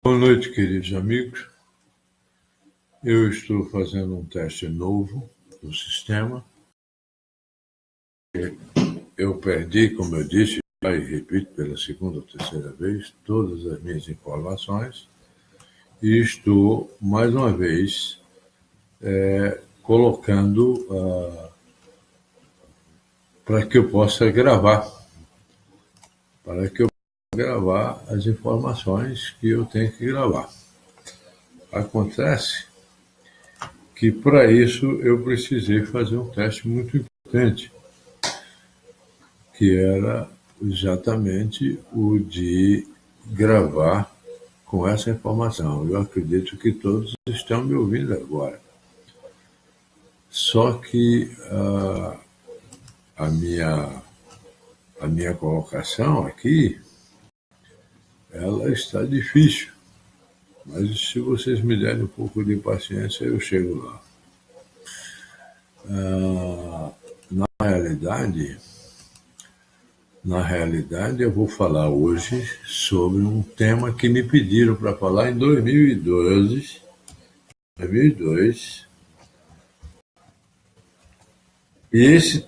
Boa noite, queridos amigos. Eu estou fazendo um teste novo do sistema. Eu perdi, como eu disse, e repito pela segunda ou terceira vez, todas as minhas informações e estou, mais uma vez, colocando para que eu possa gravar, as informações que eu tenho que gravar. Acontece que, para isso, eu precisei fazer um teste muito importante, que era exatamente o de gravar com essa informação. Eu acredito que todos estão me ouvindo agora. Só que a minha colocação aqui, ela está difícil. Mas se vocês me derem um pouco de paciência, eu chego lá. Na realidade, eu vou falar hoje sobre um tema que me pediram para falar em 2002, e esse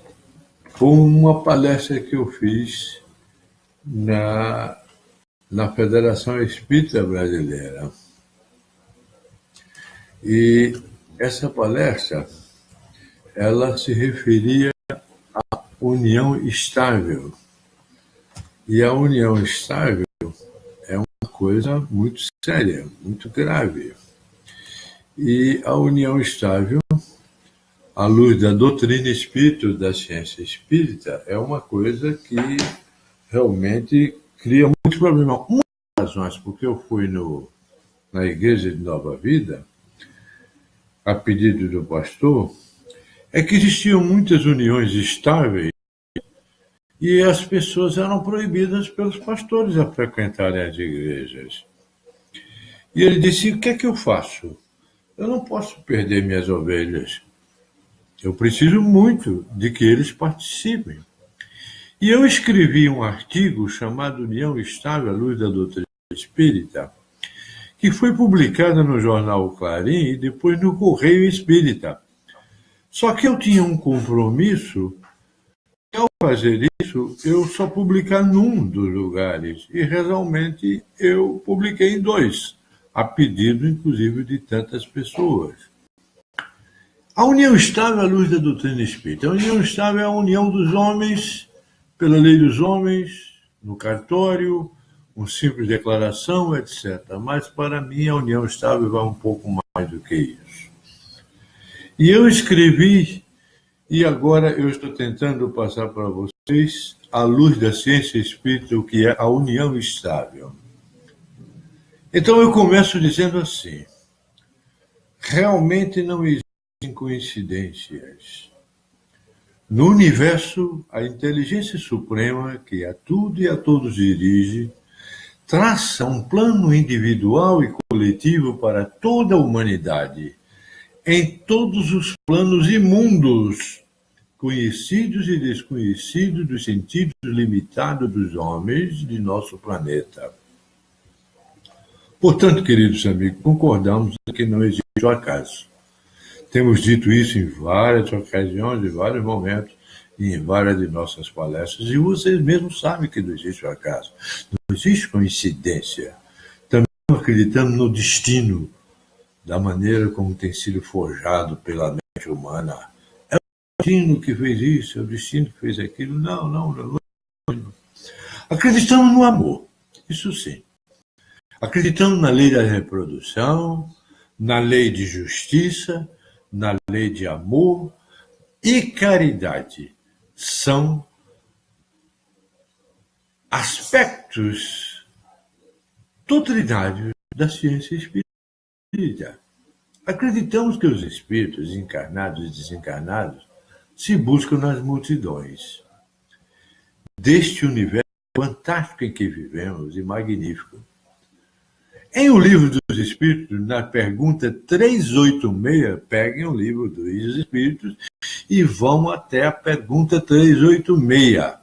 foi uma palestra que eu fiz na Federação Espírita Brasileira. E essa palestra, ela se referia à união estável. E a união estável é uma coisa muito séria, muito grave. E a união estável, à luz da doutrina espírita, da ciência espírita, é uma coisa que realmente cria muitos problemas. Uma das razões porque eu fui na Igreja de Nova Vida, a pedido do pastor, é que existiam muitas uniões estáveis e as pessoas eram proibidas pelos pastores a frequentarem as igrejas. E ele disse: o que é que eu faço? Eu não posso perder minhas ovelhas. Eu preciso muito de que eles participem. E eu escrevi um artigo chamado União Estável à Luz da Doutrina Espírita, que foi publicado no jornal Clarim e depois no Correio Espírita. Só que eu tinha um compromisso, e ao fazer isso, eu só publicar num dos lugares, e realmente eu publiquei em dois, a pedido, inclusive, de tantas pessoas. A união estável à luz da doutrina espírita. A união estável é a união dos homens, pela lei dos homens, no cartório, uma simples declaração, etc. Mas, para mim, a união estável vai um pouco mais do que isso. E eu escrevi, e agora eu estou tentando passar para vocês, à luz da ciência espírita, o que é a união estável. Então, eu começo dizendo assim: realmente não existem coincidências. No universo, a inteligência suprema, que a tudo e a todos dirige, traça um plano individual e coletivo para toda a humanidade, em todos os planos e mundos, conhecidos e desconhecidos dos sentidos limitados dos homens de nosso planeta. Portanto, queridos amigos, concordamos que não existe o acaso. Temos dito isso em várias ocasiões, em vários momentos, e em várias de nossas palestras, e vocês mesmos sabem que não existe o acaso. Não existe coincidência. Também acreditamos no destino, da maneira como tem sido forjado pela mente humana. É o destino que fez isso, é o destino que fez aquilo. Não. Acreditamos no amor, isso sim. Acreditamos na lei da reprodução, na lei de justiça, na lei de amor e caridade. São aspectos doutrinários da ciência espírita. Acreditamos que os espíritos, encarnados e desencarnados, se buscam nas multidões deste universo fantástico em que vivemos e magnífico. Em O Livro dos Espíritos, na pergunta 386, peguem o Livro dos Espíritos e vão até a pergunta 386.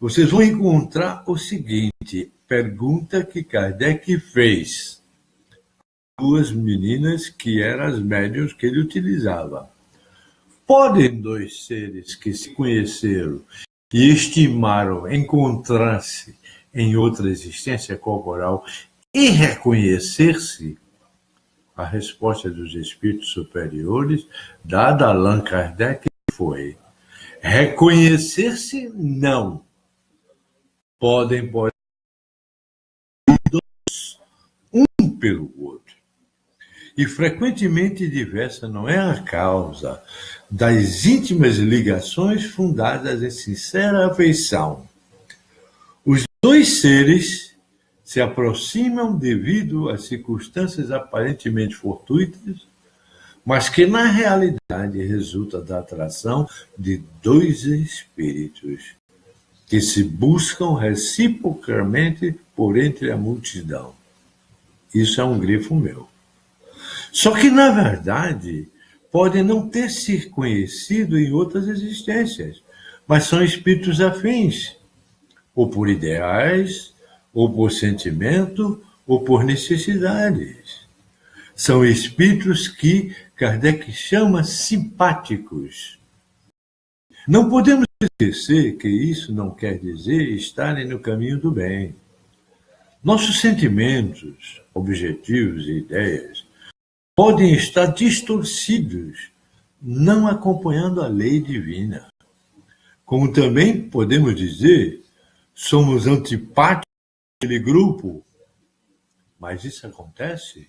Vocês vão encontrar o seguinte: pergunta que Kardec fez. duas meninas que eram as médiuns que ele utilizava. Podem dois seres que se conheceram e estimaram encontrar-se em outra existência corporal e reconhecer-se? A resposta dos espíritos superiores, dada a Allan Kardec, foi: reconhecer-se, não. Podem um pelo outro. E frequentemente diversa não é a causa das íntimas ligações fundadas em sincera afeição. Os dois seres se aproximam devido a circunstâncias aparentemente fortuitas, mas que na realidade resulta da atração de dois espíritos que se buscam reciprocamente por entre a multidão. Isso é um grifo meu. Só que, na verdade, podem não ter se conhecido em outras existências, mas são espíritos afins, ou por ideais, ou por sentimento, ou por necessidades. São espíritos que Kardec chama simpáticos. Não podemos esquecer que isso não quer dizer estarem no caminho do bem. Nossos sentimentos, objetivos e ideias podem estar distorcidos, não acompanhando a lei divina. Como também podemos dizer, somos antipáticos daquele grupo. Mas isso acontece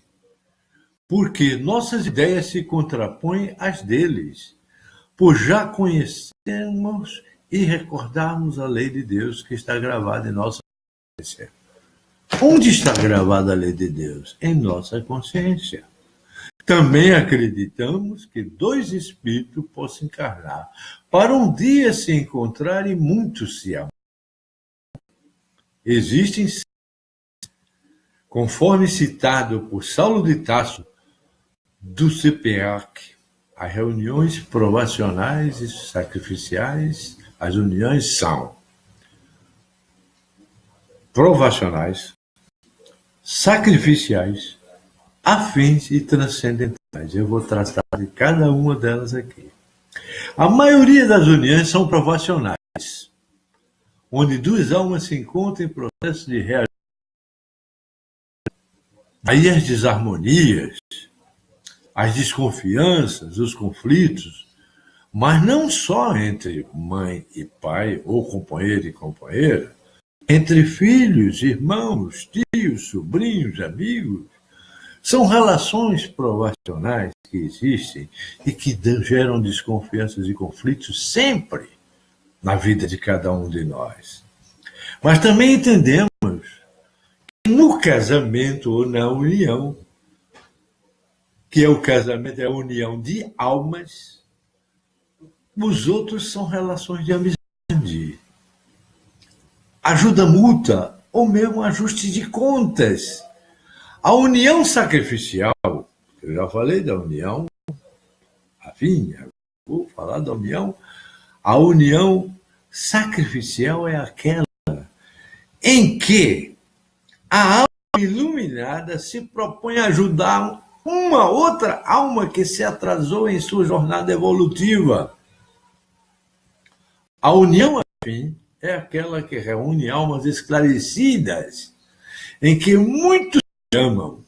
porque nossas ideias se contrapõem às deles, por já conhecermos e recordarmos a lei de Deus que está gravada em nossa consciência. Onde está gravada a lei de Deus? Em nossa consciência. Também acreditamos que dois espíritos possam encarnar para um dia se encontrar e muitos se amar. Existem, conforme citado por Saulo de Tarso, do CPAC, as reuniões provacionais e sacrificiais. As uniões são provacionais, sacrificiais, afins e transcendentais. Eu vou tratar de cada uma delas aqui. A maioria das uniões são provacionais, onde duas almas se encontram em processo de realização. Aí as desarmonias, as desconfianças, os conflitos, mas não só entre mãe e pai, ou companheiro e companheira, entre filhos, irmãos, tios, sobrinhos, amigos. São relações provacionais que existem e que geram desconfianças e conflitos sempre na vida de cada um de nós. Mas também entendemos que no casamento ou na união, que é o casamento, é a união de almas, os outros são relações de amizade, ajuda mútua ou mesmo ajuste de contas. A união sacrificial, eu já falei da união afim, vou falar da união. A união sacrificial é aquela em que a alma iluminada se propõe a ajudar uma outra alma que se atrasou em sua jornada evolutiva. A união afim é aquela que reúne almas esclarecidas, em que muitos se amam.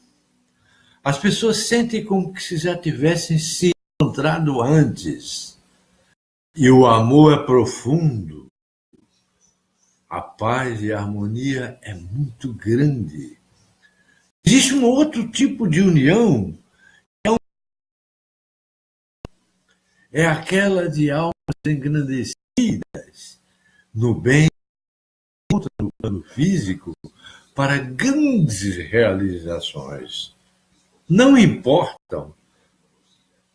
As pessoas sentem como se já tivessem se encontrado antes. E o amor é profundo. A paz e a harmonia é muito grande. Existe um outro tipo de união, é aquela de almas engrandecidas no bem, no plano físico, para grandes realizações. Não importam,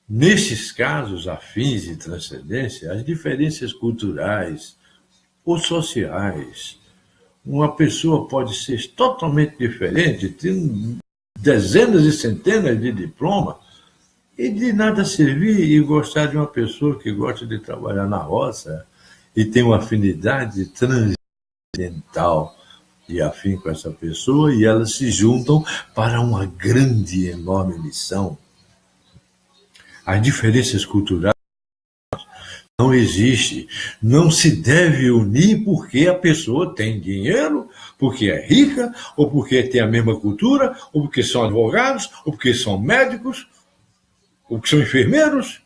nestes casos afins de transcendência, as diferenças culturais ou sociais. Uma pessoa pode ser totalmente diferente, tendo dezenas e centenas de diplomas, e de nada servir e gostar de uma pessoa que gosta de trabalhar na roça e tem uma afinidade transcendental e afim com essa pessoa e elas se juntam para uma grande e enorme missão. As diferenças culturais não existem. Não se deve unir porque a pessoa tem dinheiro, porque é rica, ou porque tem a mesma cultura, ou porque são advogados, ou porque são médicos, ou porque são enfermeiros.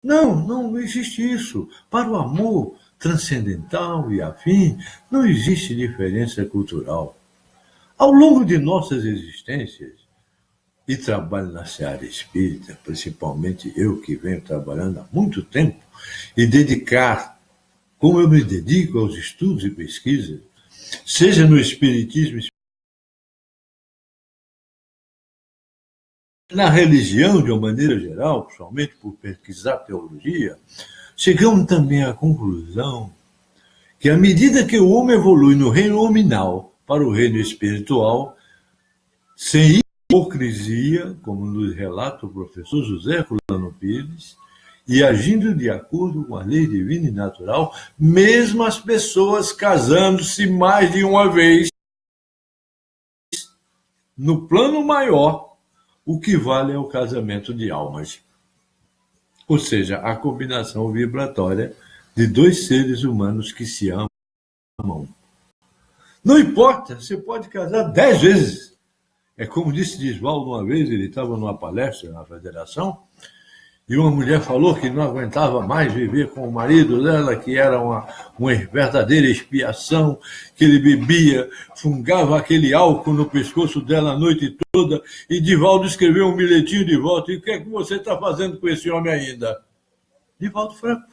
Não, não existe isso. Para o amor transcendental e afim, não existe diferença cultural. Ao longo de nossas existências, e trabalho na seara espírita, principalmente eu que venho trabalhando há muito tempo, e dedicar, como eu me dedico aos estudos e pesquisas, seja no espiritismo, na religião de uma maneira geral, principalmente por pesquisar teologia, chegamos também à conclusão que à medida que o homem evolui no reino nominal para o reino espiritual, sem hipocrisia, como nos relata o professor José Herculano Pires, e agindo de acordo com a lei divina e natural, mesmo as pessoas casando-se mais de uma vez, no plano maior, o que vale é o casamento de almas. Ou seja, a combinação vibratória de dois seres humanos que se amam. Não importa, você pode casar 10 vezes. É como disse Disvaldo uma vez, ele estava numa palestra na federação, e uma mulher falou que não aguentava mais viver com o marido dela, que era uma verdadeira expiação, que ele bebia, fungava aquele álcool no pescoço dela a noite toda, e Divaldo escreveu um bilhetinho de volta, e o que é que você está fazendo com esse homem ainda? Divaldo Franco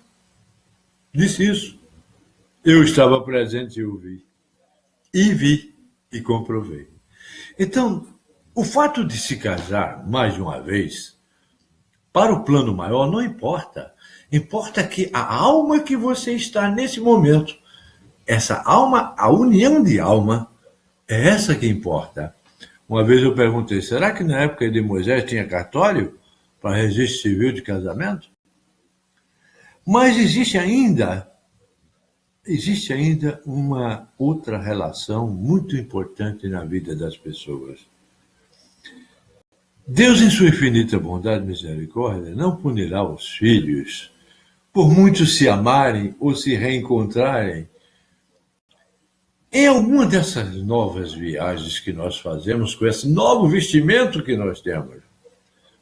disse isso. Eu estava presente e ouvi. E vi, e comprovei. Então, o fato de se casar mais de uma vez, para o plano maior, não importa. Importa que a alma que você está nesse momento, essa alma, a união de alma, é essa que importa. Uma vez eu perguntei, será que na época de Moisés tinha cartório para registro civil de casamento? Mas existe ainda uma outra relação muito importante na vida das pessoas. Deus, em sua infinita bondade e misericórdia, não punirá os filhos por muitos se amarem ou se reencontrarem. Em alguma dessas novas viagens que nós fazemos, com esse novo vestimento que nós temos,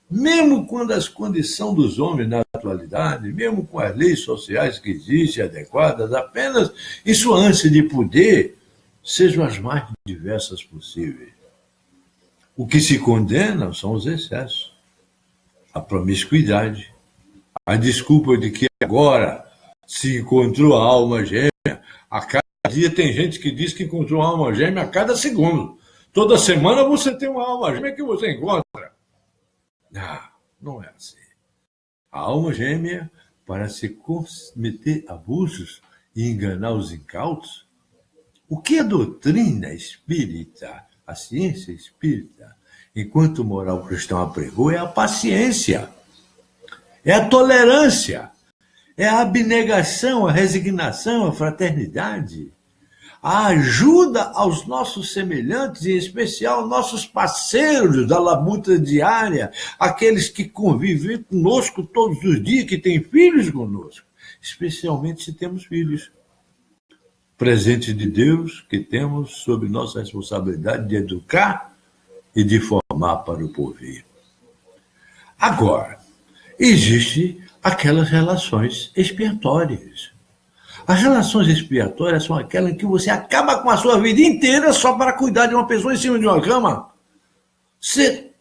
mesmo quando as condições dos homens na atualidade, mesmo com as leis sociais que existem adequadas, apenas em sua ânsia de poder, sejam as mais diversas possíveis. O que se condena são os excessos, a promiscuidade, a desculpa de que agora se encontrou a alma gêmea. A cada dia tem gente que diz que encontrou uma alma gêmea a cada segundo. Toda semana você tem uma alma gêmea que você encontra. Não é assim. A alma gêmea, para se cometer abusos e enganar os incautos, o que a doutrina espírita, a ciência espírita, enquanto moral cristã apregou, é a paciência, é a tolerância, é a abnegação, a resignação, a fraternidade, a ajuda aos nossos semelhantes, em especial nossos parceiros da labuta diária, aqueles que convivem conosco todos os dias, que têm filhos conosco, especialmente se temos filhos. Presente de Deus que temos sob nossa responsabilidade de educar e de formar para o porvir. Agora, existem aquelas relações expiatórias. As relações expiatórias são aquelas em que você acaba com a sua vida inteira só para cuidar de uma pessoa em cima de uma cama.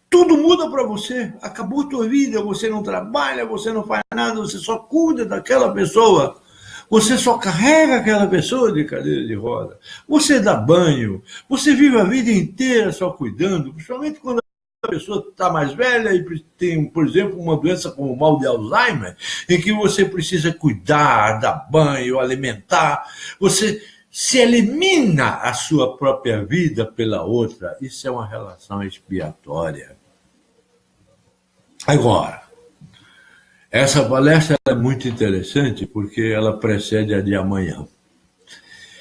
Tudo muda para você. Acabou a tua vida, você não trabalha, você não faz nada, você só cuida daquela pessoa. Você só carrega aquela pessoa de cadeira de roda. Você dá banho. Você vive a vida inteira só cuidando, principalmente quando a pessoa está mais velha e tem, por exemplo, uma doença como o mal de Alzheimer, em que você precisa cuidar, dar banho, alimentar. Você se elimina a sua própria vida pela outra. Isso é uma relação expiatória. Agora, essa palestra é muito interessante porque ela precede a de amanhã.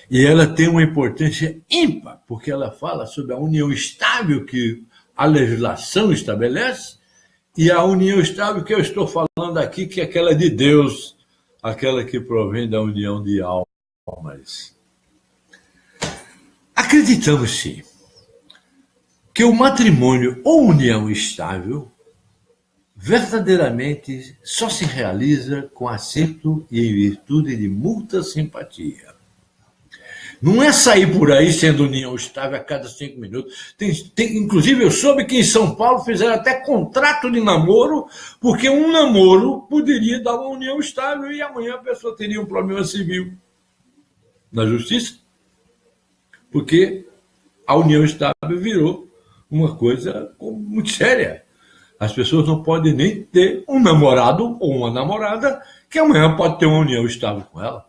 E ela tem uma importância ímpar, porque ela fala sobre a união estável que a legislação estabelece e a união estável que eu estou falando aqui, que é aquela de Deus, aquela que provém da união de almas. Acreditamos, sim, que o matrimônio ou união estável verdadeiramente só se realiza com acerto e em virtude de muita simpatia. Não é sair por aí sendo união estável a cada 5 minutos. Inclusive, eu soube que em São Paulo fizeram até contrato de namoro, porque um namoro poderia dar uma união estável e amanhã a pessoa teria um problema civil na justiça, porque a união estável virou uma coisa muito séria. As pessoas não podem nem ter um namorado ou uma namorada que amanhã pode ter uma união estável com ela.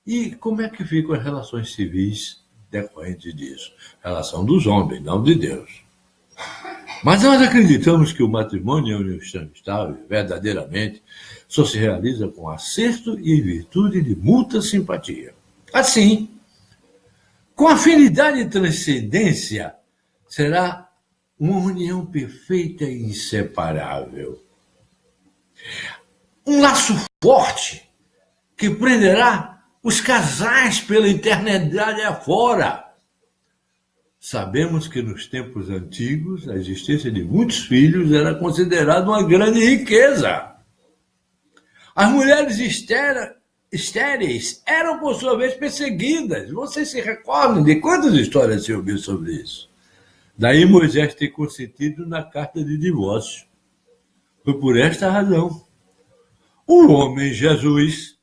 E como é que ficam as relações civis decorrentes disso? Relação dos homens, não de Deus. Mas nós acreditamos que o matrimônio e a união estável, verdadeiramente, só se realiza com acerto e em virtude de muita simpatia. Assim, com afinidade e transcendência, será uma união perfeita e inseparável. Um laço forte que prenderá os casais pela eternidade afora. Sabemos que nos tempos antigos a existência de muitos filhos era considerada uma grande riqueza. As mulheres estéreis eram, por sua vez, perseguidas. Vocês se recordam de quantas histórias se ouviu sobre isso? Daí Moisés ter consentido na carta de divórcio. Foi por esta razão. O homem Jesus,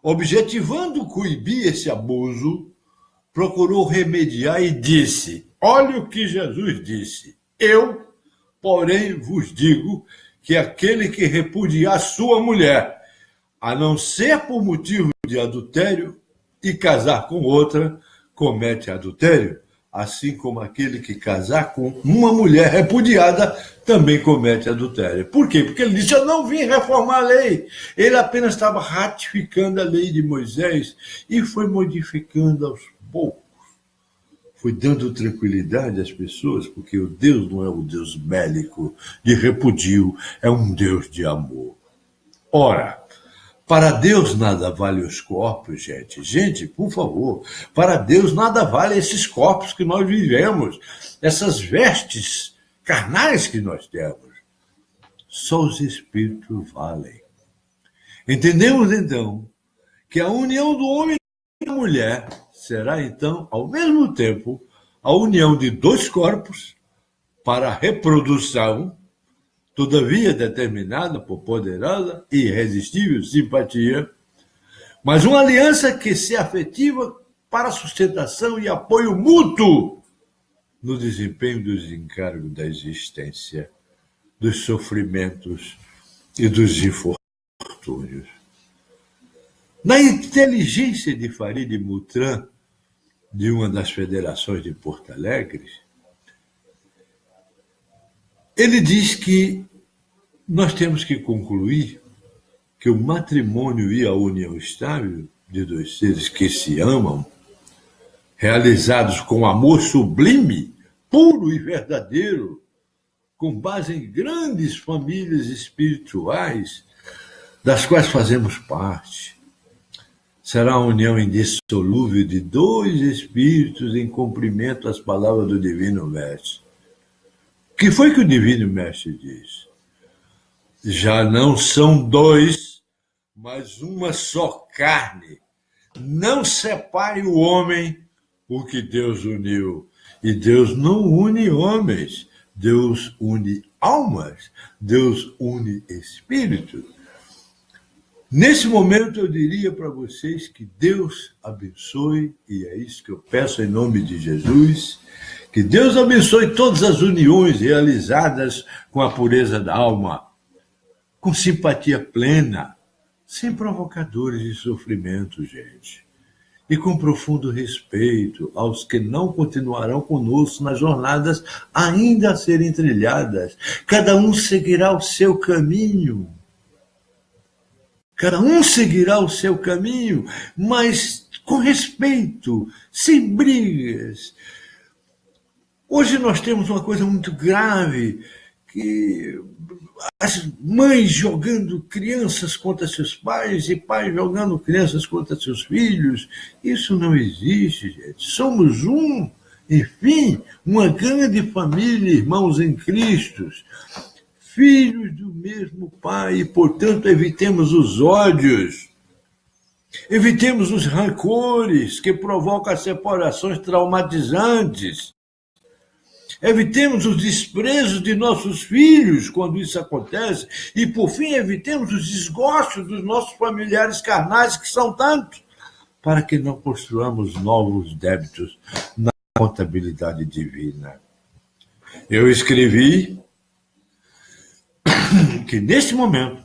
objetivando coibir esse abuso, procurou remediar e disse: olha o que Jesus disse. Eu, porém, vos digo que aquele que repudiar sua mulher, a não ser por motivo de adultério, e casar com outra, comete adultério. Assim como aquele que casar com uma mulher repudiada também comete adultério. Por quê? Porque ele disse: eu não vim reformar a lei. Ele apenas estava ratificando a lei de Moisés e foi modificando aos poucos. Foi dando tranquilidade às pessoas, porque o Deus não é um Deus bélico de repudio, é um Deus de amor. Ora, para Deus nada vale os corpos, gente. Gente, por favor, para Deus nada vale esses corpos que nós vivemos, essas vestes carnais que nós temos. Só os espíritos valem. Entendemos, então, que a união do homem e da mulher será, então, ao mesmo tempo, a união de dois corpos para a reprodução, todavia determinada por poderosa e irresistível simpatia, mas uma aliança que se afetiva para sustentação e apoio mútuo no desempenho dos encargos da existência, dos sofrimentos e dos infortúnios. Na inteligência de Farid Mutran, de uma das federações de Porto Alegre, ele diz que nós temos que concluir que o matrimônio e a união estável de dois seres que se amam, realizados com amor sublime, puro e verdadeiro, com base em grandes famílias espirituais, das quais fazemos parte, será a união indissolúvel de dois espíritos em cumprimento às palavras do Divino Mestre. O que foi que o Divino Mestre diz? Já não são dois, mas uma só carne. Não separe o homem o que Deus uniu. E Deus não une homens, Deus une almas, Deus une espíritos. Nesse momento eu diria para vocês que Deus abençoe, e é isso que eu peço em nome de Jesus, que Deus abençoe todas as uniões realizadas com a pureza da alma, com simpatia plena, sem provocadores de sofrimento, gente. E com profundo respeito aos que não continuarão conosco nas jornadas ainda a serem trilhadas. Cada um seguirá o seu caminho. Cada um seguirá o seu caminho, mas com respeito, sem brigas. Hoje nós temos uma coisa muito grave, que as mães jogando crianças contra seus pais e pais jogando crianças contra seus filhos. Isso não existe, gente. Somos um, enfim, uma grande família, irmãos em Cristo, filhos do mesmo Pai, e, portanto, evitemos os ódios, evitemos os rancores que provocam as separações traumatizantes. Evitemos os desprezos de nossos filhos quando isso acontece. E, por fim, evitemos os desgostos dos nossos familiares carnais, que são tantos, para que não construamos novos débitos na contabilidade divina. Eu escrevi que, neste momento,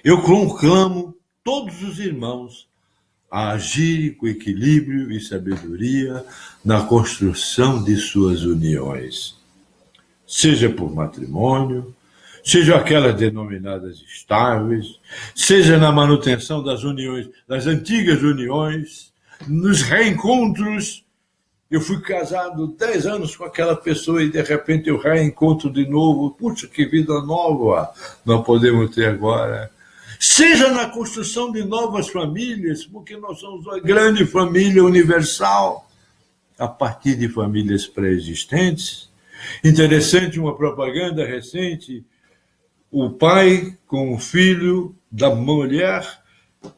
eu conclamo todos os irmãos a agirem com equilíbrio e sabedoria na construção de suas uniões, seja por matrimônio, seja aquelas denominadas estáveis, seja na manutenção das uniões, das antigas uniões, nos reencontros. Eu fui casado 10 anos com aquela pessoa e, de repente, eu reencontro de novo. Puxa, que vida nova nós podemos ter agora. Seja na construção de novas famílias, porque nós somos uma grande família universal, a partir de famílias pré-existentes. Interessante, uma propaganda recente, o pai com o filho da mulher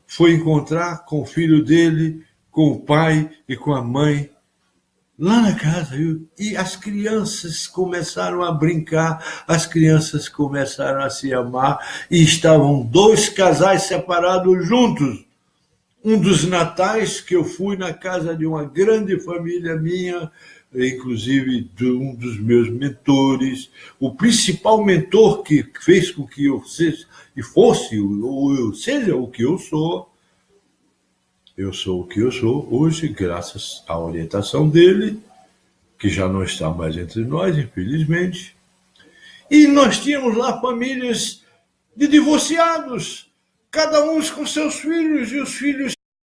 foi encontrar com o filho dele, com o pai e com a mãe, lá na casa, viu? E as crianças começaram a brincar, as crianças começaram a se amar, e estavam dois casais separados juntos. Um dos natais que eu fui na casa de uma grande família minha, inclusive de um dos meus mentores, o principal mentor que fez com que eu fosse, ou eu seja o que eu sou. Eu sou o que eu sou hoje, graças à orientação dele, que já não está mais entre nós, infelizmente. E nós tínhamos lá famílias de divorciados, cada um com seus filhos, e os filhos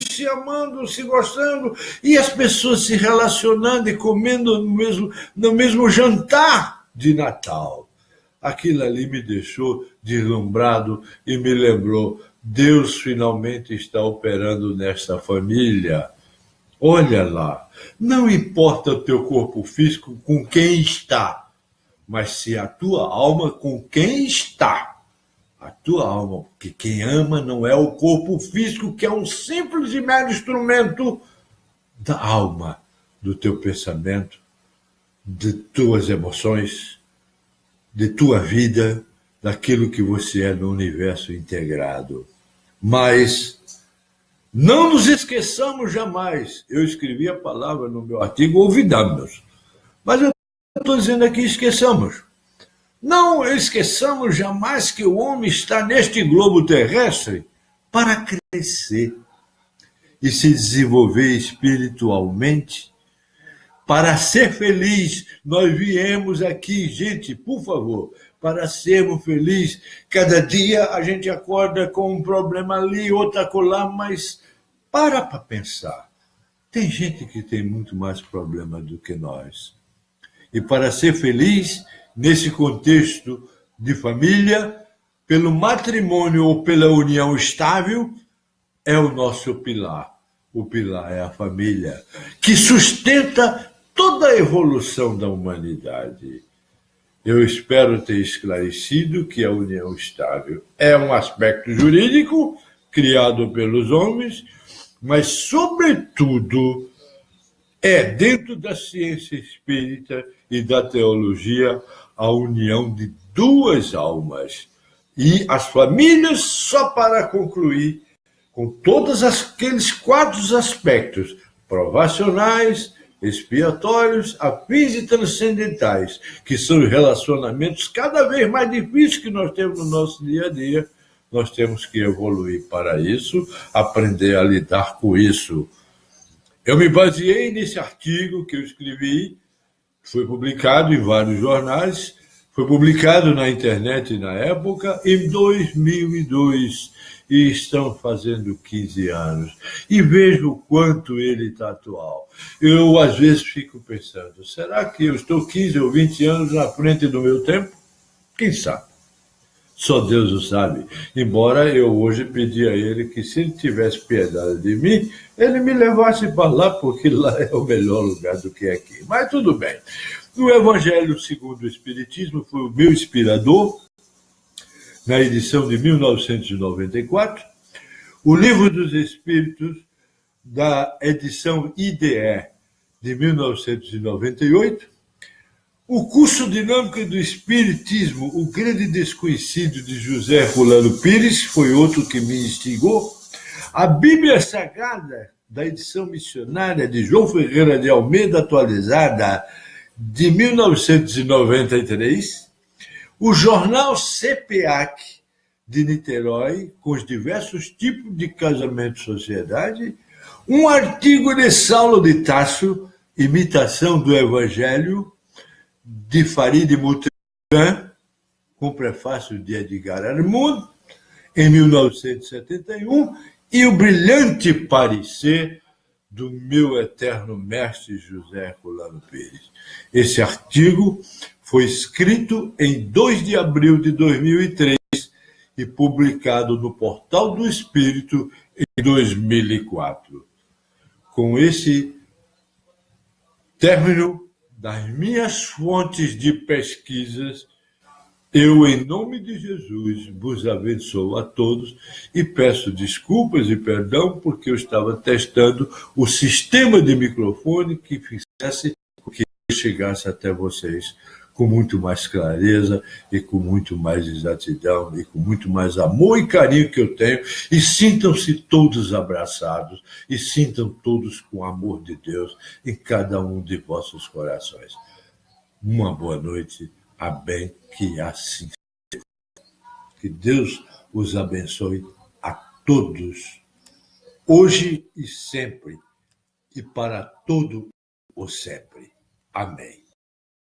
se amando, se gostando, e as pessoas se relacionando e comendo no mesmo jantar de Natal. Aquilo ali me deixou deslumbrado e me lembrou: Deus finalmente está operando nesta família. Olha lá, não importa o teu corpo físico com quem está, mas se a tua alma com quem está. A tua alma, porque quem ama não é o corpo físico, que é um simples e mero instrumento da alma, do teu pensamento, de tuas emoções, de tua vida, daquilo que você é no universo integrado. Mas não nos esqueçamos jamais. Eu escrevi a palavra no meu artigo, olvidamos. Mas eu estou dizendo aqui, esqueçamos. Não esqueçamos jamais que o homem está neste globo terrestre para crescer e se desenvolver espiritualmente, para ser feliz. Nós viemos aqui, gente, por favor, para sermos felizes. Cada dia a gente acorda com um problema ali, outro acolá, mas para pensar. Tem gente que tem muito mais problema do que nós. E para ser feliz, nesse contexto de família, pelo matrimônio ou pela união estável, é o nosso pilar. O pilar é a família, que sustenta toda a evolução da humanidade. Eu espero ter esclarecido que a união estável é um aspecto jurídico criado pelos homens, mas, sobretudo, é, dentro da ciência espírita e da teologia, a união de duas almas. E as famílias, só para concluir, com todos aqueles 4 aspectos provacionais, expiatórios, afins e transcendentais, que são os relacionamentos cada vez mais difíceis que nós temos no nosso dia a dia. Nós temos que evoluir para isso, aprender a lidar com isso. Eu me baseei nesse artigo que eu escrevi, foi publicado em vários jornais, Foi publicado na internet na época, em 2002, e estão fazendo 15 anos. E vejo o quanto ele está atual. Eu, às vezes, fico pensando, será que eu estou 15 ou 20 anos na frente do meu tempo? Quem sabe? Só Deus o sabe. Embora eu hoje pedi a ele que, se ele tivesse piedade de mim, ele me levasse para lá, porque lá é o melhor lugar do que aqui. Mas tudo bem. O Evangelho segundo o Espiritismo foi o meu inspirador, na edição de 1994. O Livro dos Espíritos, da edição IDE, de 1998. O Curso Dinâmico do Espiritismo, O Grande Desconhecido, de José Rolando Pires, foi outro que me instigou. A Bíblia Sagrada, da edição missionária de João Ferreira de Almeida, atualizada, de 1993. O jornal CPAC, de Niterói, com os diversos tipos de casamento e sociedade. Um artigo de Saulo de Tasso, Imitação do Evangelho, de Farid Moutan, com prefácio de Edgar Armand, em 1971, e o brilhante parecer do meu eterno mestre José Rolando Pires. Esse artigo foi escrito em 2 de abril de 2003 e publicado no Portal do Espírito em 2004. Com esse término das minhas fontes de pesquisas, eu, em nome de Jesus, vos abençoo a todos e peço desculpas e perdão porque eu estava testando o sistema de microfone que fizesse com que eu chegasse até vocês com muito mais clareza e com muito mais exatidão e com muito mais amor e carinho que eu tenho, e sintam-se todos abraçados e sintam todos com o amor de Deus em cada um de vossos corações. Uma boa noite, a bem que assim seja. Que Deus os abençoe a todos, hoje e sempre, e para todo o sempre. Amém.